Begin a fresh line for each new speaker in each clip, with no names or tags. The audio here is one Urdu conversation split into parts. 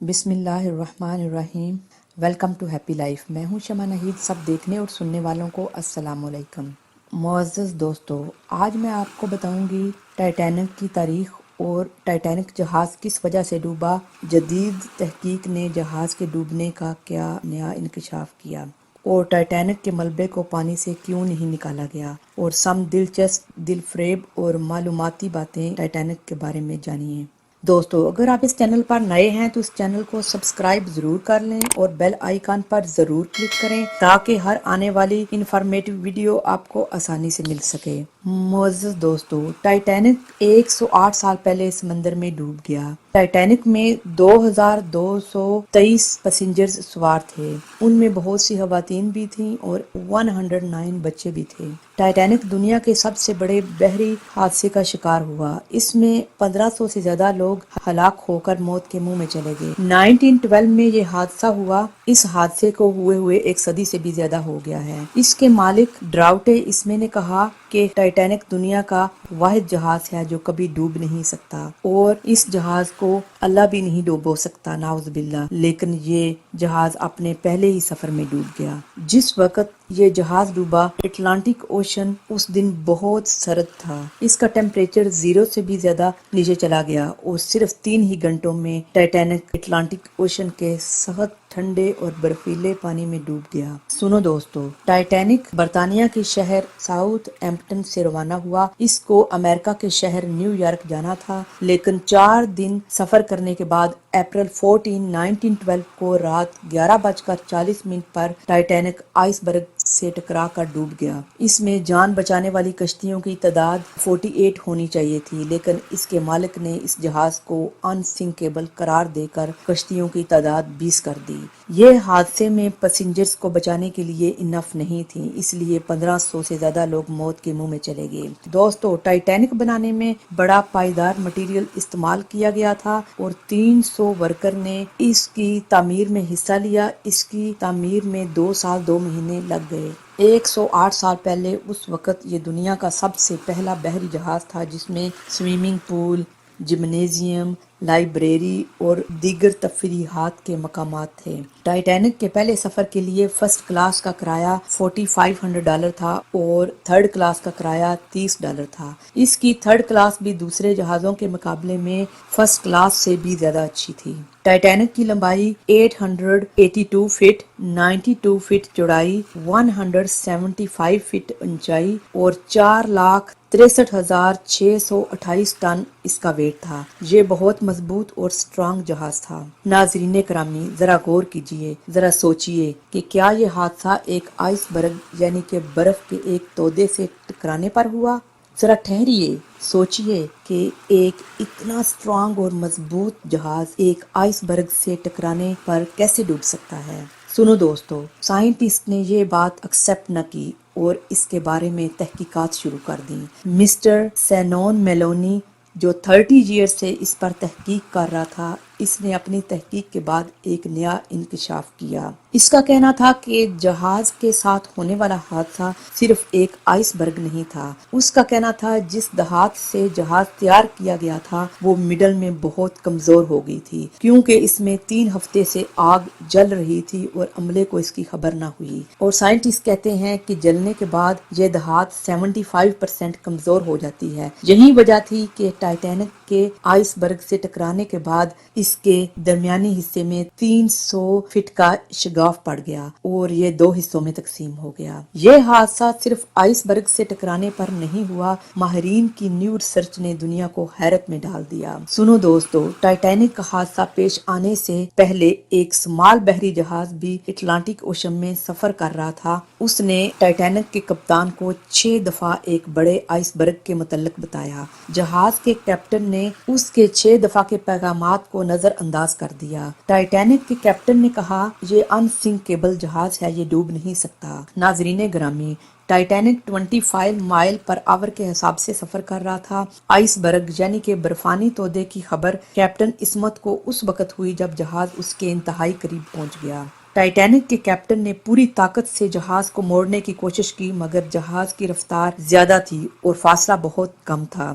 بسم اللہ الرحمن الرحیم۔ Welcome to happy life. میں ہوں شمع نہید۔ سب دیکھنے اور سننے والوں کو السلام علیکم۔ معزز دوستو، آج میں آپ کو بتاؤں گی ٹائٹینک کی تاریخ اور ٹائٹینک جہاز کس وجہ سے ڈوبا، جدید تحقیق نے جہاز کے ڈوبنے کا کیا نیا انکشاف کیا، اور ٹائٹینک کے ملبے کو پانی سے کیوں نہیں نکالا گیا، اور سم دلچسپ، دل فریب اور معلوماتی باتیں ٹائٹینک کے بارے میں جانیے۔ دوستو، اگر آپ اس چینل پر نئے ہیں تو اس چینل کو سبسکرائب ضرور کر لیں اور بیل آئیکن پر ضرور کلک کریں تاکہ ہر آنے والی انفارمیٹیو ویڈیو آپ کو آسانی سے مل سکے۔ معزز دوستو، ٹائٹینک 108 سال پہلے سمندر میں ڈوب گیا۔ ٹائٹینک میں 2223 پیسنجرز سوار تھے، ان میں بہت سی خواتین بھی تھیں اور 109 بچے بھی تھے۔ ٹائٹینک دنیا کے سب سے بڑے بحری حادثے کا شکار ہوا۔ اس میں 1500 سے زیادہ لوگ ہلاک ہو کر موت کے منہ میں چلے گئے۔ 1912 میں یہ حادثہ ہوا۔ اس حادثے کو ہوئے ایک صدی سے بھی زیادہ ہو گیا ہے۔ اس کے مالک ڈراوٹے اسمے نے کہا کہ ٹائٹینک دنیا کا واحد جہاز ہے جو کبھی ڈوب نہیں سکتا، اور اس جہاز کو اللہ بھی نہیں ڈوبو سکتا، نعوذ باللہ، لیکن یہ جہاز اپنے پہلے ہی سفر میں ڈوب گیا۔ جس وقت یہ جہاز ڈوبا، اٹلانٹک اوشن اس دن بہت سرد تھا۔ اس کا ٹیمپریچر 0 سے بھی زیادہ نیچے چلا گیا اور صرف 3 ہی گھنٹوں میں ٹائٹینک اٹلانٹک اوشن کے سخت ٹھنڈے اور برفیلے پانی میں ڈوب گیا۔ سنو دوستو، ٹائٹینک برطانیہ کے شہر ساؤتھ ایمپٹن سے روانہ ہوا۔ اس کو امریکہ کے شہر نیو یارک جانا تھا، لیکن 4 دن سفر کرنے کے بعد اپریل 14، 1912 کو رات 11:40 پر ٹائٹینک آئس برگ سے ٹکرا کر ڈوب گیا۔ اس میں جان بچانے والی کشتیوں کی تعداد 48 ہونی چاہیے تھی، لیکن اس کے مالک نے اس جہاز کو انسنکیبل قرار دے کر کشتیوں کی تعداد 20 کر دی۔ یہ حادثے میں پیسنجرز کو بچانے کے لیے انف نہیں تھی، اس لیے 1500 سے زیادہ لوگ موت کے منہ میں چلے گئے۔ دوستو، ٹائٹینک بنانے میں بڑا پائیدار مٹیریل استعمال کیا گیا تھا اور 300 ورکر نے اس کی تعمیر میں حصہ لیا۔ اس کی تعمیر میں 2 سال 2 مہینے لگ گئے۔ 108 سال پہلے اس وقت یہ دنیا کا سب سے پہلا بحری جہاز تھا جس میں سوئمنگ پول، جمنیزیم، لائبریری اور دیگر تفریحات کے مقامات تھے۔ ٹائٹینک کے پہلے سفر کے لیے فرسٹ کلاس کا کرایہ $4500 تھا اور تھرڈ کلاس کا کرایہ $30 تھا۔ اس کی تھرڈ کلاس بھی دوسرے جہازوں کے مقابلے میں فرسٹ کلاس سے بھی زیادہ اچھی تھی۔ ٹائٹینک کی لمبائی 882 فٹ، 92 فٹ چوڑائی، 175 فٹ اونچائی اور 4,63,628 ٹن اس کا ویٹ تھا۔ یہ بہت مضبوط اور سٹرانگ جہاز تھا۔ ناظرین گرامی، ذرا غور کیجئے، ذرا سوچئے کہ کیا یہ حادثہ ایک آئس برگ یعنی کہ برف کے ایک تودے سے ٹکرانے پر ہوا؟ ذرا ٹھہریے، سوچئے کہ ایک اتنا سٹرانگ اور مضبوط جہاز ایک آئس برگ سے ٹکرانے پر کیسے ڈوب سکتا ہے؟ سنو دوستو، سائنٹسٹ نے یہ بات ایکسپٹ نہ کی اور اس کے بارے میں تحقیقات شروع کر دیں۔ مسٹر سینون میلونی جو 30 ایئر سے اس پر تحقیق کر رہا تھا، اس نے اپنی تحقیق کے بعد ایک نیا انکشاف کیا۔ اس کا کہنا تھا کہ جہاز کے ساتھ ہونے والا حادثہ صرف ایک آئس برگ نہیں تھا۔ اس کا کہنا تھا جس دھات سے جہاز تیار کیا گیا تھا وہ مڈل میں بہت کمزور ہو گئی تھی، کیونکہ اس میں 3 ہفتے سے آگ جل رہی تھی اور عملے کو اس کی خبر نہ ہوئی، اور سائنٹسٹ کہتے ہیں کہ جلنے کے بعد یہ دھات 75% کمزور ہو جاتی ہے۔ یہی وجہ تھی کہ ٹائٹینک کے آئس برگ سے ٹکرانے کے بعد اس کے درمیانی حصے میں 300 فٹ کا شگاف پڑ گیا اور یہ 2 حصوں میں تقسیم ہو گیا۔ یہ حادثہ صرف آئس برگ سے ٹکرانے پر نہیں ہوا، ماہرین کی نیو ریسرچ نے دنیا کو حیرت میں ڈال دیا۔ سنو دوستو، ٹائٹینک کا حادثہ پیش آنے سے پہلے ایک سمال بحری جہاز بھی اٹلانٹک اوشن میں سفر کر رہا تھا۔ اس نے ٹائٹینک کے کپتان کو 6 دفعہ ایک بڑے آئس برگ کے متعلق بتایا۔ جہاز کے کیپٹن نے اس کے 6 دفعہ کے پیغامات کو نظر انداز کر دیا۔ ٹائٹینک کے کیپٹن نے کہا، یہ انسنکیبل جہاز ہے، یہ ڈوب نہیں سکتا۔ ناظرین گرامی، ٹائٹینک 25 مائل پر آور کے حساب سے سفر کر رہا تھا۔ آئس برگ یعنی کہ برفانی تودے کی خبر کیپٹن عصمت کو اس وقت ہوئی جب جہاز اس کے انتہائی قریب پہنچ گیا۔ ٹائٹینک کے کیپٹن نے پوری طاقت سے جہاز کو موڑنے کی کوشش کی، مگر جہاز کی رفتار زیادہ تھی اور فاصلہ بہت کم تھا۔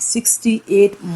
68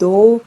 2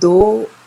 2